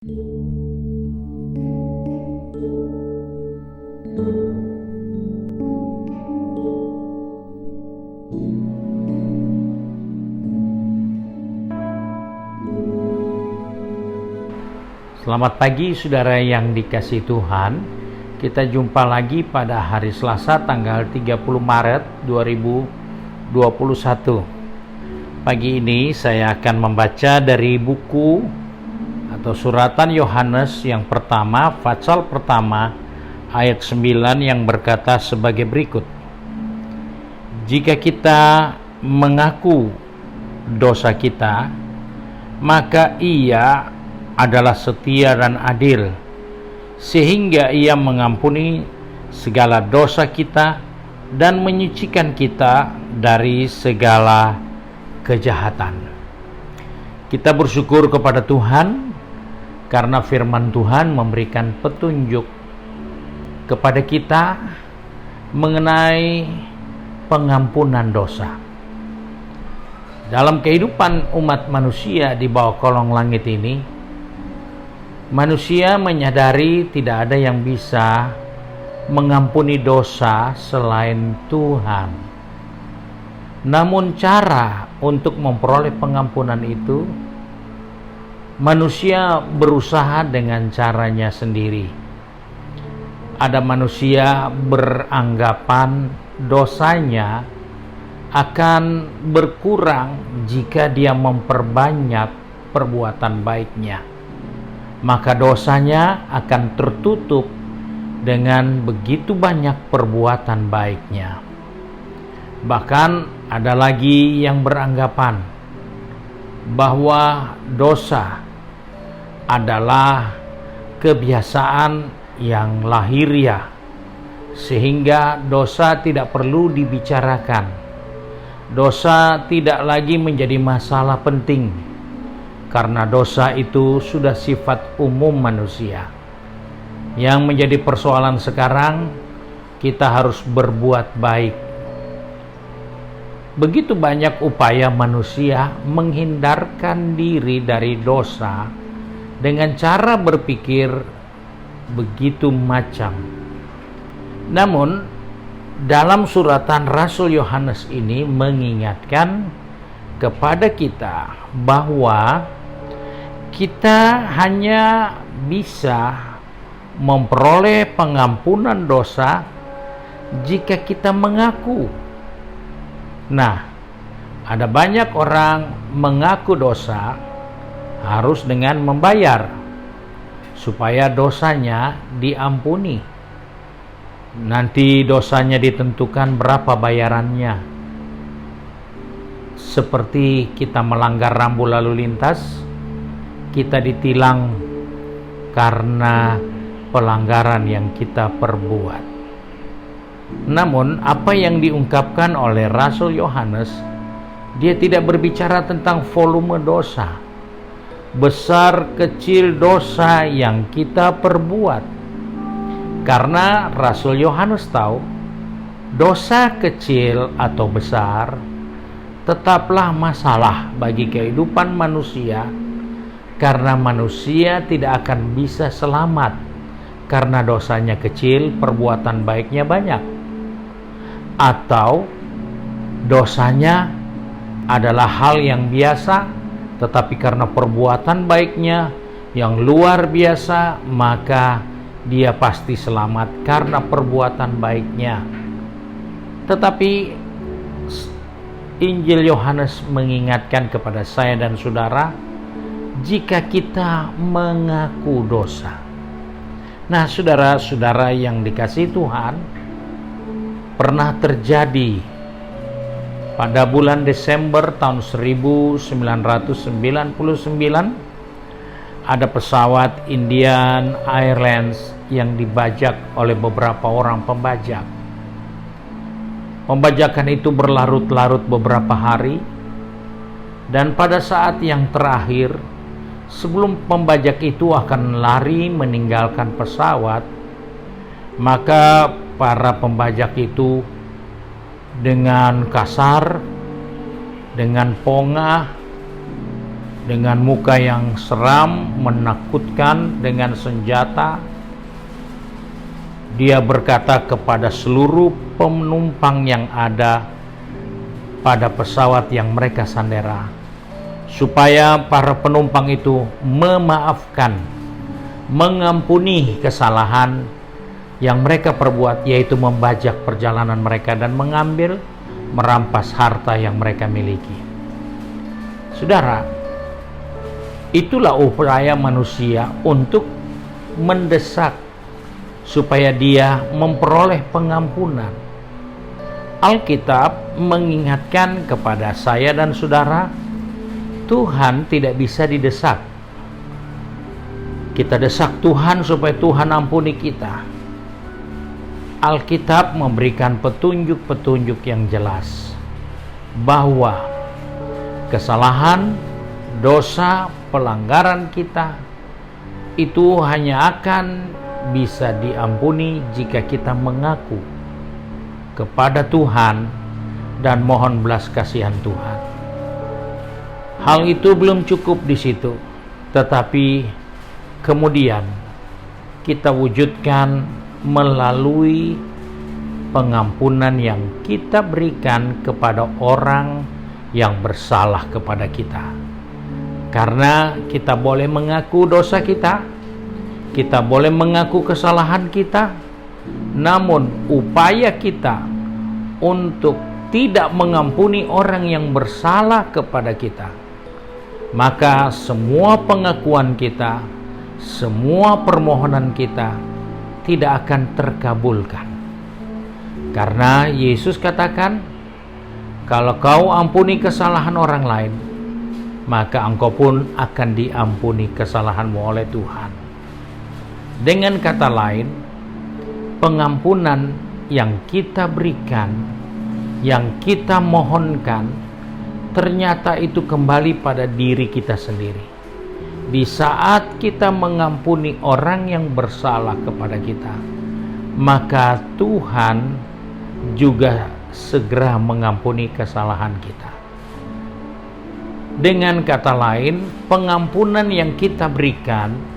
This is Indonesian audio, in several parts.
Selamat pagi saudara yang dikasihi Tuhan. Kita jumpa lagi pada hari Selasa tanggal 30 Maret 2021. Pagi ini saya akan membaca dari buku atau suratan Yohanes yang pertama, pasal pertama ayat 9 yang berkata sebagai berikut. Jika kita mengaku dosa kita, maka Ia adalah setia dan adil, sehingga Ia mengampuni segala dosa kita dan menyucikan kita dari segala kejahatan. Kita bersyukur kepada Tuhan karena firman Tuhan memberikan petunjuk kepada kita mengenai pengampunan dosa. Dalam kehidupan umat manusia di bawah kolong langit ini, manusia menyadari tidak ada yang bisa mengampuni dosa selain Tuhan. Namun cara untuk memperoleh pengampunan itu, manusia berusaha dengan caranya sendiri. Ada manusia beranggapan dosanya akan berkurang jika dia memperbanyak perbuatan baiknya. Maka dosanya akan tertutup dengan begitu banyak perbuatan baiknya. Bahkan ada lagi yang beranggapan bahwa dosa adalah kebiasaan yang lahiriah, sehingga dosa tidak perlu dibicarakan. Dosa tidak lagi menjadi masalah penting, karena dosa itu sudah sifat umum manusia. Yang menjadi persoalan sekarang, kita harus berbuat baik. Begitu banyak upaya manusia menghindarkan diri dari dosa dengan cara berpikir begitu macam. Namun, dalam suratan Rasul Yohanes ini mengingatkan kepada kita bahwa kita hanya bisa memperoleh pengampunan dosa jika kita mengaku. Nah, ada banyak orang mengaku dosa harus dengan membayar supaya dosanya diampuni. Nanti dosanya ditentukan berapa bayarannya. Seperti kita melanggar rambu lalu lintas, kita ditilang karena pelanggaran yang kita perbuat. Namun, apa yang diungkapkan oleh Rasul Yohanes, dia tidak berbicara tentang volume dosa, besar kecil dosa yang kita perbuat. Karena Rasul Yohanes tahu, dosa kecil atau besar tetaplah masalah bagi kehidupan manusia, karena manusia tidak akan bisa selamat karena dosanya kecil, perbuatan baiknya banyak, atau dosanya adalah hal yang biasa, tetapi karena perbuatan baiknya yang luar biasa, maka dia pasti selamat karena perbuatan baiknya. Tetapi Injil Yohanes mengingatkan kepada saya dan saudara, jika kita mengaku dosa. Nah, saudara-saudara yang dikasihi Tuhan, pernah terjadi pada bulan Desember tahun 1999, ada pesawat Indian Airlines yang dibajak oleh beberapa orang pembajak. Pembajakan itu berlarut-larut beberapa hari, dan pada saat yang terakhir, sebelum pembajak itu akan lari meninggalkan pesawat, maka para pembajak itu dengan kasar, dengan pongah, dengan muka yang seram, menakutkan dengan senjata. Dia berkata kepada seluruh penumpang yang ada pada pesawat yang mereka sandera, supaya para penumpang itu memaafkan, mengampuni kesalahan yang mereka perbuat, yaitu membajak perjalanan mereka dan merampas harta yang mereka miliki. Saudara, itulah upaya manusia untuk mendesak supaya dia memperoleh pengampunan. Alkitab mengingatkan kepada saya dan saudara, Tuhan tidak bisa didesak. Kita desak Tuhan supaya Tuhan ampuni kita. Alkitab memberikan petunjuk-petunjuk yang jelas bahwa kesalahan, dosa, pelanggaran kita itu hanya akan bisa diampuni jika kita mengaku kepada Tuhan dan mohon belas kasihan Tuhan. Hal itu belum cukup di situ, tetapi kemudian kita wujudkan melalui pengampunan yang kita berikan kepada orang yang bersalah kepada kita. Karena kita boleh mengaku dosa kita boleh mengaku kesalahan kita, namun upaya kita untuk tidak mengampuni orang yang bersalah kepada kita, maka semua pengakuan kita, semua permohonan kita tidak akan terkabulkan. Karena Yesus katakan, kalau kau ampuni kesalahan orang lain, maka engkau pun akan diampuni kesalahanmu oleh Tuhan. Dengan kata lain, pengampunan yang kita berikan, yang kita mohonkan, ternyata itu kembali pada diri kita sendiri. Di saat kita mengampuni orang yang bersalah kepada kita, maka Tuhan juga segera mengampuni kesalahan kita. Dengan kata lain, pengampunan yang kita berikan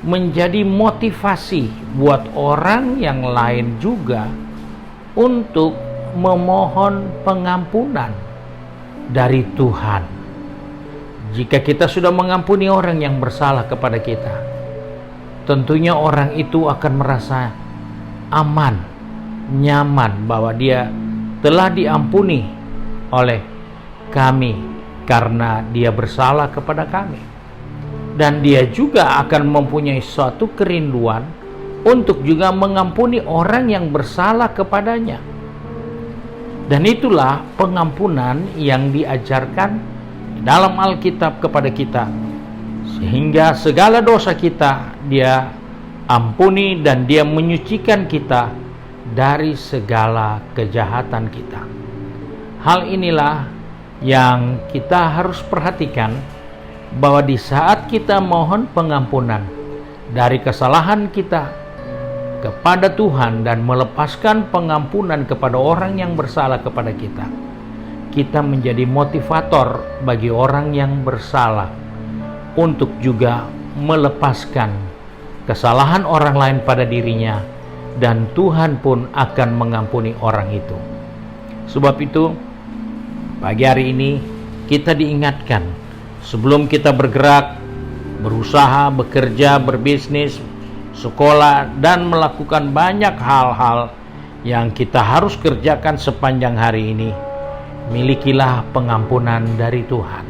menjadi motivasi buat orang yang lain juga untuk memohon pengampunan dari Tuhan. Jika kita sudah mengampuni orang yang bersalah kepada kita, tentunya orang itu akan merasa aman, nyaman bahwa dia telah diampuni oleh kami karena dia bersalah kepada kami. Dan dia juga akan mempunyai suatu kerinduan untuk juga mengampuni orang yang bersalah kepadanya. Dan itulah pengampunan yang diajarkan dalam Alkitab kepada kita, sehingga segala dosa kita dia ampuni dan dia menyucikan kita dari segala kejahatan kita. Hal inilah yang kita harus perhatikan, bahwa di saat kita mohon pengampunan dari kesalahan kita kepada Tuhan dan melepaskan pengampunan kepada orang yang bersalah kepada kita, kita menjadi motivator bagi orang yang bersalah untuk juga melepaskan kesalahan orang lain pada dirinya, dan Tuhan pun akan mengampuni orang itu. Sebab itu, pagi hari ini kita diingatkan, sebelum kita bergerak, berusaha, bekerja, berbisnis, sekolah, dan melakukan banyak hal-hal yang kita harus kerjakan sepanjang hari ini, milikilah pengampunan dari Tuhan.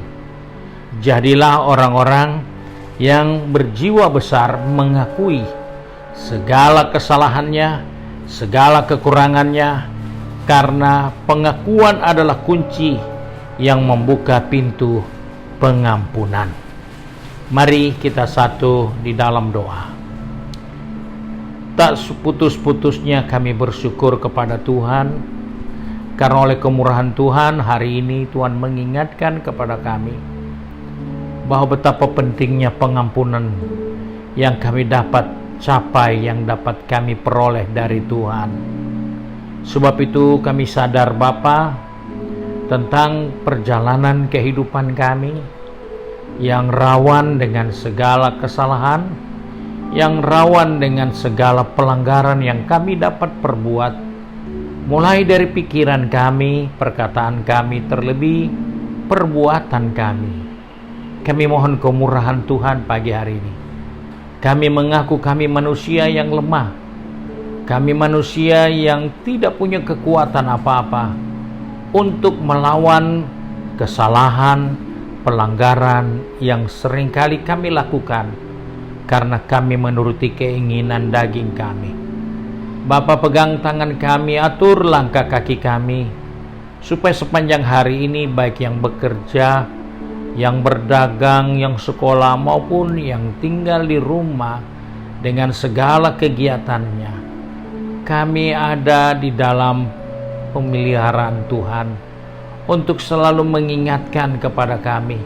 Jadilah orang-orang yang berjiwa besar mengakui segala kesalahannya, segala kekurangannya, karena pengakuan adalah kunci yang membuka pintu pengampunan. Mari kita satu di dalam doa. Tak putus-putusnya kami bersyukur kepada Tuhan, karena oleh kemurahan Tuhan hari ini Tuhan mengingatkan kepada kami bahwa betapa pentingnya pengampunan yang kami dapat capai, yang dapat kami peroleh dari Tuhan. Sebab itu kami sadar Bapa tentang perjalanan kehidupan kami, yang rawan dengan segala kesalahan, yang rawan dengan segala pelanggaran yang kami dapat perbuat, mulai dari pikiran kami, perkataan kami, terlebih perbuatan kami. Kami mohon kemurahan Tuhan pagi hari ini. Kami mengaku kami manusia yang lemah. Kami manusia yang tidak punya kekuatan apa-apa untuk melawan kesalahan, pelanggaran yang seringkali kami lakukan karena kami menuruti keinginan daging kami. Bapa, pegang tangan kami, atur langkah kaki kami, supaya sepanjang hari ini baik yang bekerja, yang berdagang, yang sekolah, maupun yang tinggal di rumah dengan segala kegiatannya, kami ada di dalam pemeliharaan Tuhan untuk selalu mengingatkan kepada kami,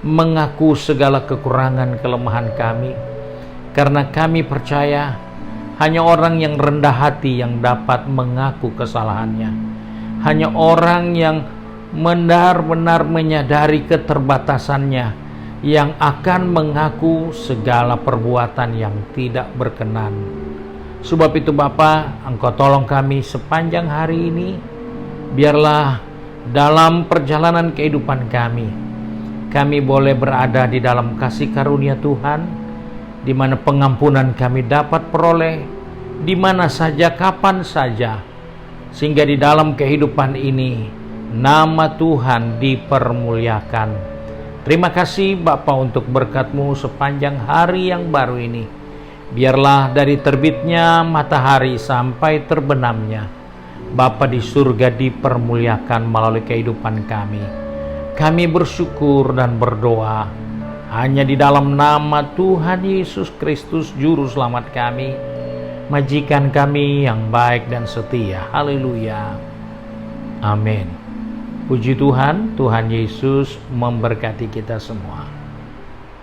mengaku segala kekurangan kelemahan kami, karena kami percaya hanya orang yang rendah hati yang dapat mengaku kesalahannya. Hanya orang yang benar-benar menyadari keterbatasannya yang akan mengaku segala perbuatan yang tidak berkenan. Sebab itu Bapa, Engkau tolong kami sepanjang hari ini. Biarlah dalam perjalanan kehidupan kami boleh berada di dalam kasih karunia Tuhan, di mana pengampunan kami dapat peroleh di mana saja, kapan saja, sehingga di dalam kehidupan ini nama Tuhan dipermuliakan. Terima kasih Bapa untuk berkat-Mu sepanjang hari yang baru ini. Biarlah dari terbitnya matahari sampai terbenamnya, Bapa di surga dipermuliakan melalui kehidupan kami. Kami bersyukur dan berdoa hanya di dalam nama Tuhan Yesus Kristus Juru Selamat kami, majikan kami yang baik dan setia. Haleluya. Amin. Puji Tuhan, Tuhan Yesus memberkati kita semua.